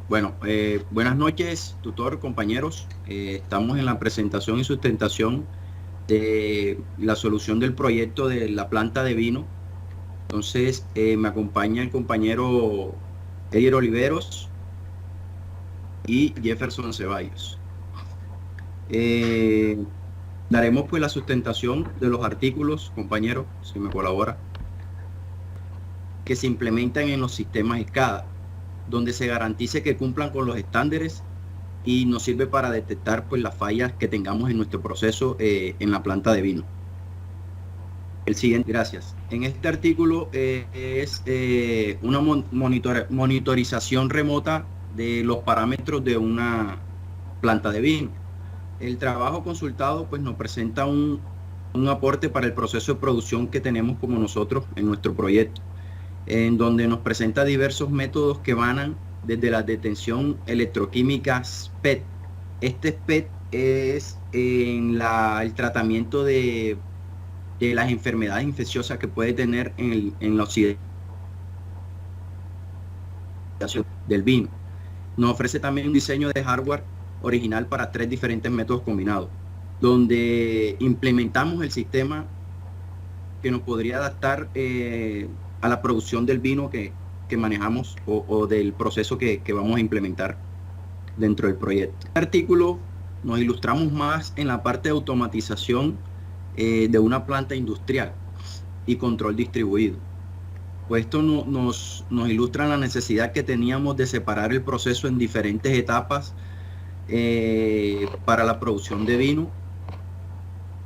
Bueno, buenas noches, tutor, compañeros. Estamos en la presentación y sustentación de la solución del proyecto de la planta de vino. Entonces, me acompaña el compañero Edier Oliveros y Jefferson Ceballos. Daremos pues la sustentación de los artículos, compañero, si me colabora, que se implementan en los sistemas SCADA, donde se garantice que cumplan con los estándares y nos sirve para detectar pues las fallas que tengamos en nuestro proceso en la planta de vino. El siguiente, gracias. En este artículo es una monitorización remota de los parámetros de una planta de vino. El trabajo consultado pues nos presenta un aporte para el proceso de producción que tenemos como nosotros en nuestro proyecto, en donde nos presenta diversos métodos que van desde la detención electroquímica SPET. Este SPET es en el tratamiento de las enfermedades infecciosas que puede tener en la oxidación del vino. Nos ofrece también un diseño de hardware original para 3 diferentes métodos combinados, donde implementamos el sistema que nos podría adaptar a la producción del vino que manejamos o del proceso que vamos a implementar dentro del proyecto. En este artículo nos ilustramos más en la parte de automatización de una planta industrial y control distribuido. Pues esto nos ilustra la necesidad que teníamos de separar el proceso en diferentes etapas para la producción de vino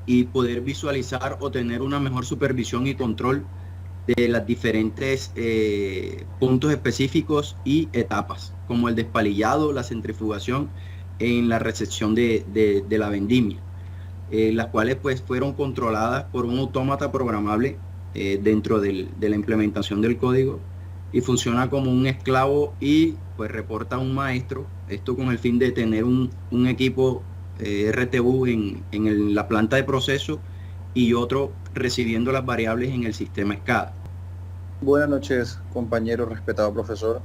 y poder visualizar o tener una mejor supervisión y control de las diferentes puntos específicos y etapas, como el despalillado, la centrifugación en la recepción de la vendimia, las cuales pues fueron controladas por un autómata programable dentro de la implementación del código, y funciona como un esclavo y pues reporta a un maestro, esto con el fin de tener un equipo RTU en la planta de proceso y otro recibiendo las variables en el sistema SCADA. Buenas noches, compañero, respetado profesor.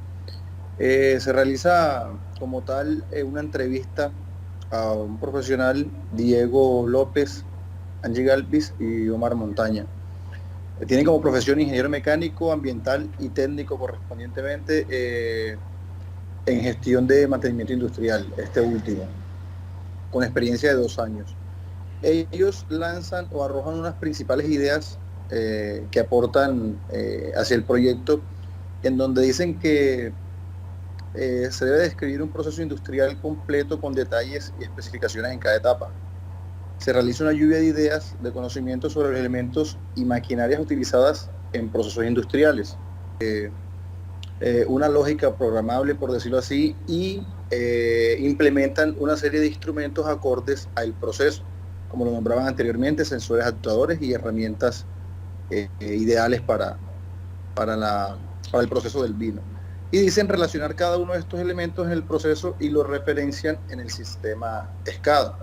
Se realiza como tal una entrevista a un profesional, Diego López, Angie Galvis y Omar Montaña. Tienen como profesión ingeniero mecánico, ambiental y técnico correspondientemente en gestión de mantenimiento industrial, este último, con experiencia de 2 años. Ellos lanzan o arrojan unas principales ideas que aportan hacia el proyecto, en donde dicen que se debe describir un proceso industrial completo con detalles y especificaciones en cada etapa. Se realiza una lluvia de ideas, de conocimientos sobre los elementos y maquinarias utilizadas en procesos industriales. Una lógica programable, por decirlo así, y implementan una serie de instrumentos acordes al proceso, como lo nombraban anteriormente, sensores actuadores y herramientas ideales para el proceso del vino. Y dicen relacionar cada uno de estos elementos en el proceso y lo referencian en el sistema SCADA.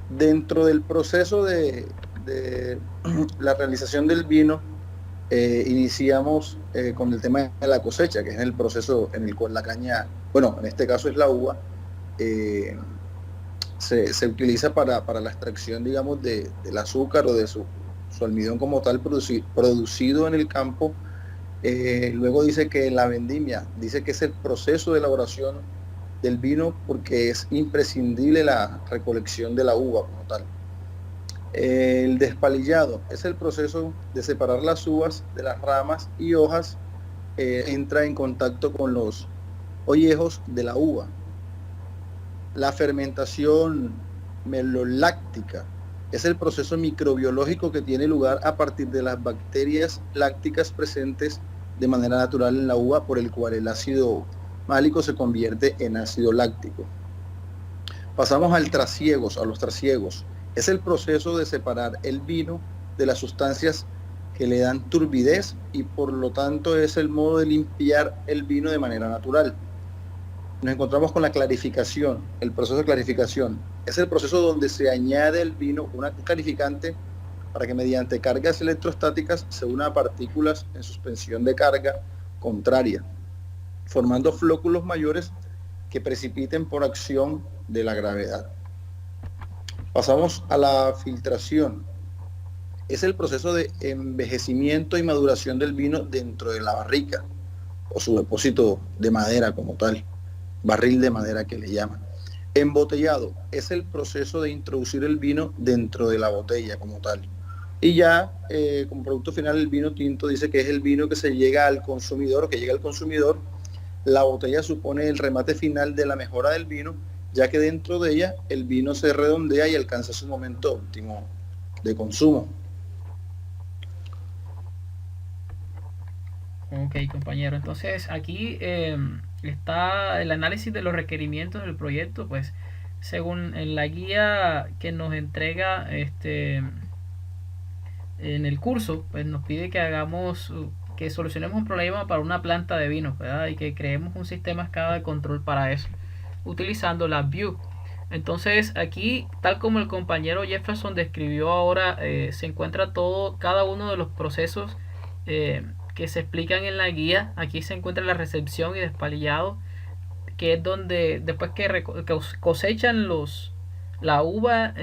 Dentro del proceso de la realización del vino, iniciamos con el tema de la cosecha, que es el proceso en el cual la caña, bueno, en este caso es la uva, se utiliza para la extracción, digamos, del azúcar o de su almidón como tal producido en el campo. Luego dice que la vendimia, dice que es el proceso de elaboración del vino porque es imprescindible la recolección de la uva como tal. El despalillado es el proceso de separar las uvas de las ramas y hojas, entra en contacto con los ollejos de la uva. La fermentación meloláctica es el proceso microbiológico que tiene lugar a partir de las bacterias lácticas presentes de manera natural en la uva, por el cual el ácido málico se convierte en ácido láctico. Pasamos a los trasiegos. Es el proceso de separar el vino de las sustancias que le dan turbidez y por lo tanto es el modo de limpiar el vino de manera natural. Nos encontramos con la clarificación, el proceso de clarificación. Es el proceso donde se añade al vino un clarificante para que mediante cargas electrostáticas se una a partículas en suspensión de carga contraria, formando flóculos mayores que precipiten por acción de la gravedad. Pasamos a la filtración. Es el proceso de envejecimiento y maduración del vino dentro de la barrica o su depósito de madera como tal, barril de madera que le llaman. Embotellado es el proceso de introducir el vino dentro de la botella como tal. Y ya como producto final el vino tinto dice que es el vino que se llega al consumidor o que llega al consumidor. La botella supone el remate final de la mejora del vino, ya que dentro de ella el vino se redondea y alcanza su momento óptimo de consumo. Ok, compañero. Entonces aquí está el análisis de los requerimientos del proyecto. Pues según en la guía que nos entrega en el curso, pues nos pide que hagamos, que solucionemos un problema para una planta de vino, ¿verdad? Y que creemos un sistema escala de control para eso, utilizando la Vue. Entonces aquí, tal como el compañero Jefferson describió ahora, se encuentra todo, cada uno de los procesos que se explican en la guía. Aquí se encuentra la recepción y despalillado, que es donde después que cosechan la uva,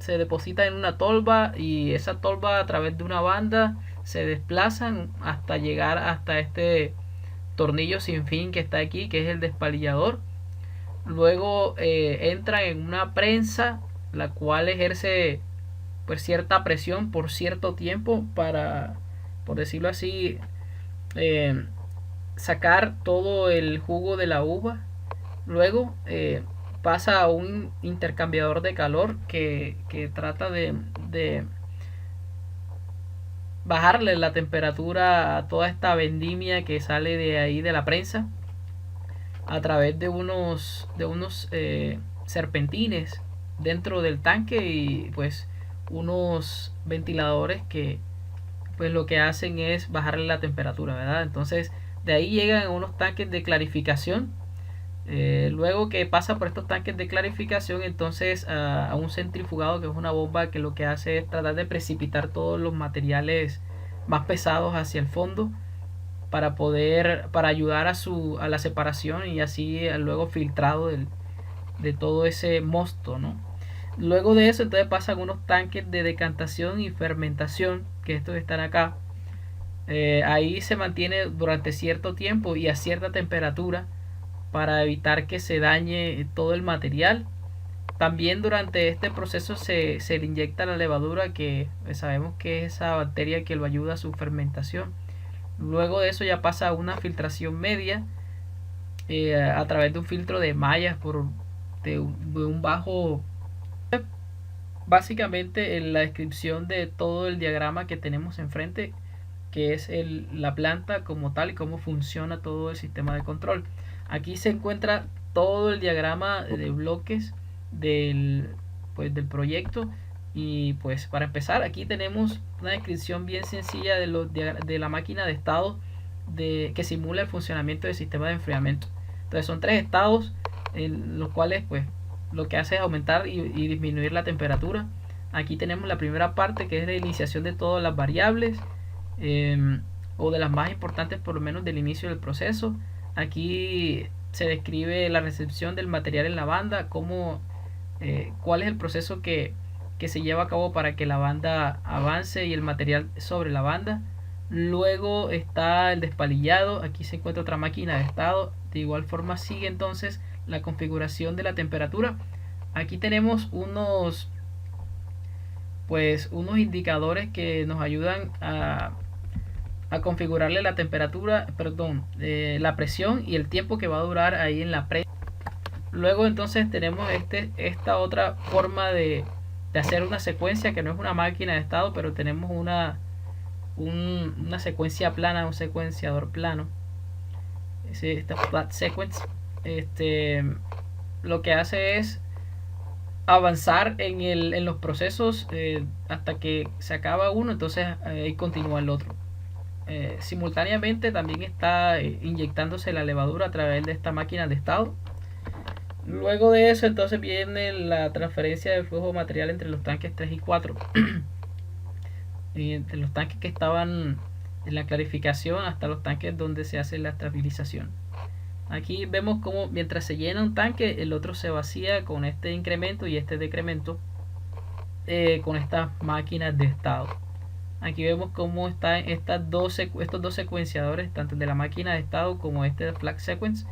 se deposita en una tolva, y esa tolva a través de una banda se desplazan hasta llegar hasta este tornillo sin fin que está aquí, que es el despalillador. Luego entra en una prensa, la cual ejerce pues cierta presión por cierto tiempo para, por decirlo así, eh, sacar todo el jugo de la uva. Luego pasa a un intercambiador de calor que trata de bajarle la temperatura a toda esta vendimia que sale de ahí de la prensa a través de unos serpentines dentro del tanque, y pues unos ventiladores que pues lo que hacen es bajarle la temperatura, ¿verdad? Entonces de ahí llegan a unos tanques de clarificación. Luego que pasa por estos tanques de clarificación, entonces a un centrifugado, que es una bomba que lo que hace es tratar de precipitar todos los materiales más pesados hacia el fondo para ayudar a la separación, y así luego filtrado de todo ese mosto, ¿no? Luego de eso entonces pasan unos tanques de decantación y fermentación, que estos están acá. Ahí se mantiene durante cierto tiempo y a cierta temperatura para evitar que se dañe todo el material. También durante este proceso se le inyecta la levadura, que sabemos que es esa bacteria que lo ayuda a su fermentación. Luego de eso ya pasa a una filtración media a través de un filtro de mallas de un bajo. Básicamente en la descripción de todo el diagrama que tenemos enfrente, que es la planta como tal y cómo funciona todo el sistema de control. Aquí se encuentra todo el diagrama de bloques pues, del proyecto. Y pues para empezar, aquí tenemos una descripción bien sencilla de la máquina de estado que simula el funcionamiento del sistema de enfriamiento. Entonces son 3 estados en los cuales pues lo que hace es aumentar y disminuir la temperatura. Aquí tenemos la primera parte, que es la iniciación de todas las variables, o de las más importantes por lo menos del inicio del proceso. Aquí se describe la recepción del material en la banda, cuál es el proceso que se lleva a cabo para que la banda avance y el material sobre la banda. Luego está el despalillado, aquí se encuentra otra máquina de estado. De igual forma sigue entonces la configuración de la temperatura. Aquí tenemos unos indicadores que nos ayudan a configurarle la temperatura, la presión y el tiempo que va a durar ahí en la prensa. Luego entonces tenemos esta otra forma de hacer una secuencia, que no es una máquina de estado, pero tenemos una secuencia plana, un secuenciador plano. Esta flat sequence lo que hace es avanzar en los procesos hasta que se acaba uno, entonces ahí continúa el otro. Simultáneamente también está inyectándose la levadura a través de esta máquina de estado. Luego de eso entonces viene la transferencia de flujo de material entre los tanques 3 y 4 y entre los tanques que estaban en la clarificación hasta los tanques donde se hace la estabilización. Aquí vemos como mientras se llena un tanque, el otro se vacía con este incremento y este decremento con estas máquinas de estado. Aquí vemos cómo están estos dos secuenciadores, tanto el de la máquina de estado como este de flag sequence.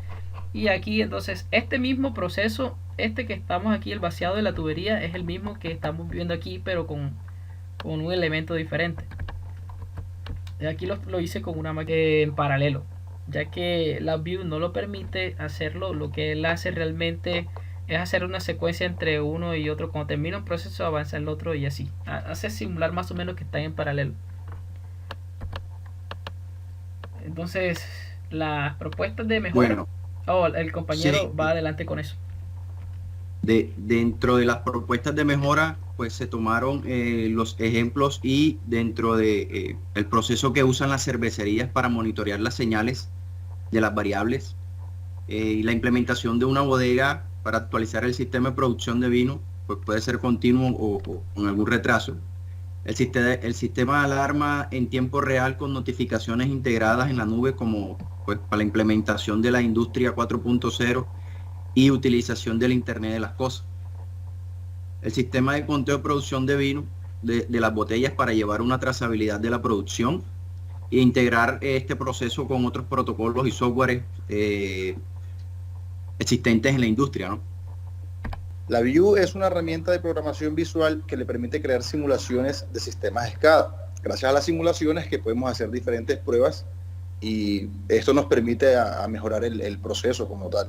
Y aquí entonces este mismo proceso, este que estamos aquí, el vaciado de la tubería, es el mismo que estamos viendo aquí, pero con un elemento diferente. Aquí lo hice con una máquina en paralelo, ya que LabVIEW no lo permite hacerlo. Lo que él hace realmente es hacer una secuencia entre uno y otro. Cuando termina un proceso avanza el otro y así. Hace simular más o menos que están en paralelo. Entonces, las propuestas de mejora... Bueno, el compañero sí, va adelante con eso. dentro de las propuestas de mejora, pues se tomaron los ejemplos y dentro de el proceso que usan las cervecerías para monitorear las señales de las variables y la implementación de una bodega para actualizar el sistema de producción de vino, pues puede ser continuo o con algún retraso. El sistema de alarma en tiempo real con notificaciones integradas en la nube como pues para la implementación de la industria 4.0 y utilización del Internet de las cosas. El sistema de conteo de producción de vino de las botellas para llevar una trazabilidad de la producción e integrar este proceso con otros protocolos y software existentes en la industria, ¿no? LabVIEW es una herramienta de programación visual que le permite crear simulaciones de sistemas SCADA. Gracias a las simulaciones que podemos hacer diferentes pruebas y esto nos permite a mejorar el proceso como tal.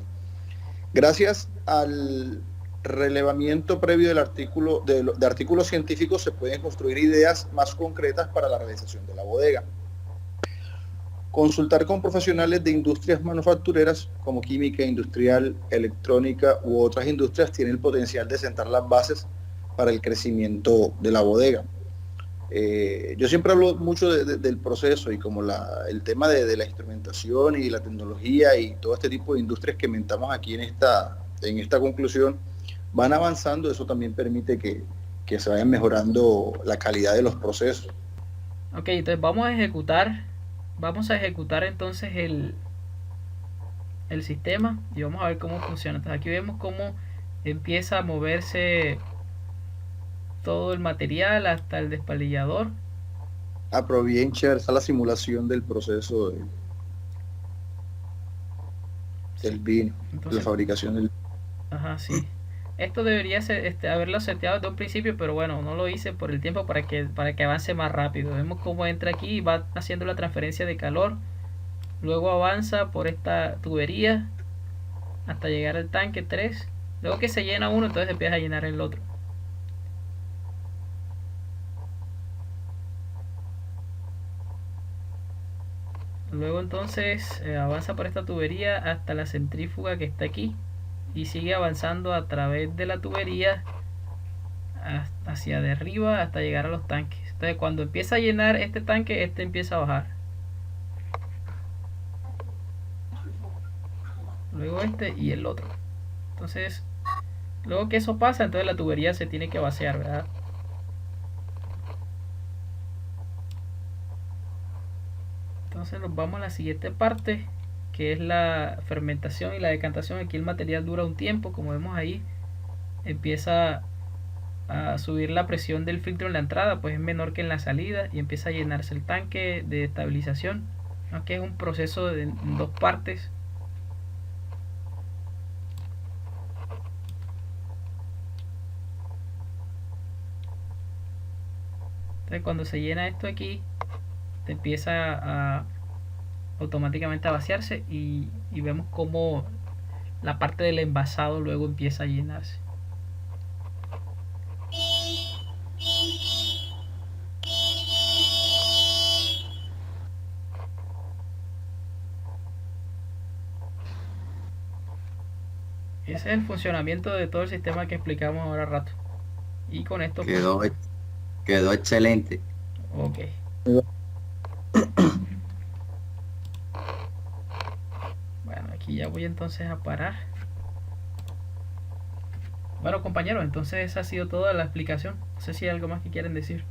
Gracias al relevamiento previo del artículo, de artículos científicos se pueden construir ideas más concretas para la realización de la bodega. Consultar con profesionales de industrias manufactureras como química, industrial, electrónica u otras industrias tiene el potencial de sentar las bases para el crecimiento de la bodega. Yo siempre hablo mucho del proceso y como el tema de la instrumentación y la tecnología y todo este tipo de industrias que mentamos aquí en esta conclusión van avanzando. Eso también permite que se vayan mejorando la calidad de los procesos. Ok, entonces vamos a ejecutar entonces el sistema y vamos a ver cómo funciona. Entonces aquí vemos cómo empieza a moverse todo el material hasta el despalillador. Pero bien chévere, está la simulación del proceso del vino, entonces, de la fabricación del vino. Ajá, sí. Esto debería ser, haberlo seteado desde un principio, pero bueno, no lo hice por el tiempo para que avance más rápido. Vemos cómo entra aquí y va haciendo la transferencia de calor. Luego avanza por esta tubería hasta llegar al tanque 3. Luego que se llena uno, entonces empieza a llenar el otro. Luego entonces avanza por esta tubería hasta la centrífuga que está aquí y sigue avanzando a través de la tubería hacia de arriba hasta llegar a los tanques. Entonces cuando empieza a llenar este tanque, este empieza a bajar. Luego este y el otro. Entonces, luego que eso pasa, entonces la tubería se tiene que vaciar, ¿verdad? Entonces nos vamos a la siguiente parte, que es la fermentación y la decantación. Aquí el material dura un tiempo, como vemos ahí. Empieza a subir la presión del filtro en la entrada, pues es menor que en la salida, y empieza a llenarse el tanque de estabilización. Aquí es un proceso en dos partes. Entonces cuando se llena esto aquí, te empieza automáticamente a vaciarse y vemos como la parte del envasado luego empieza a llenarse. Ese es el funcionamiento de todo el sistema que explicamos ahora rato. Y con esto quedó excelente. Ok. Bueno, aquí ya voy entonces a parar. Bueno, compañeros, entonces esa ha sido toda la explicación. No sé si hay algo más que quieren decir.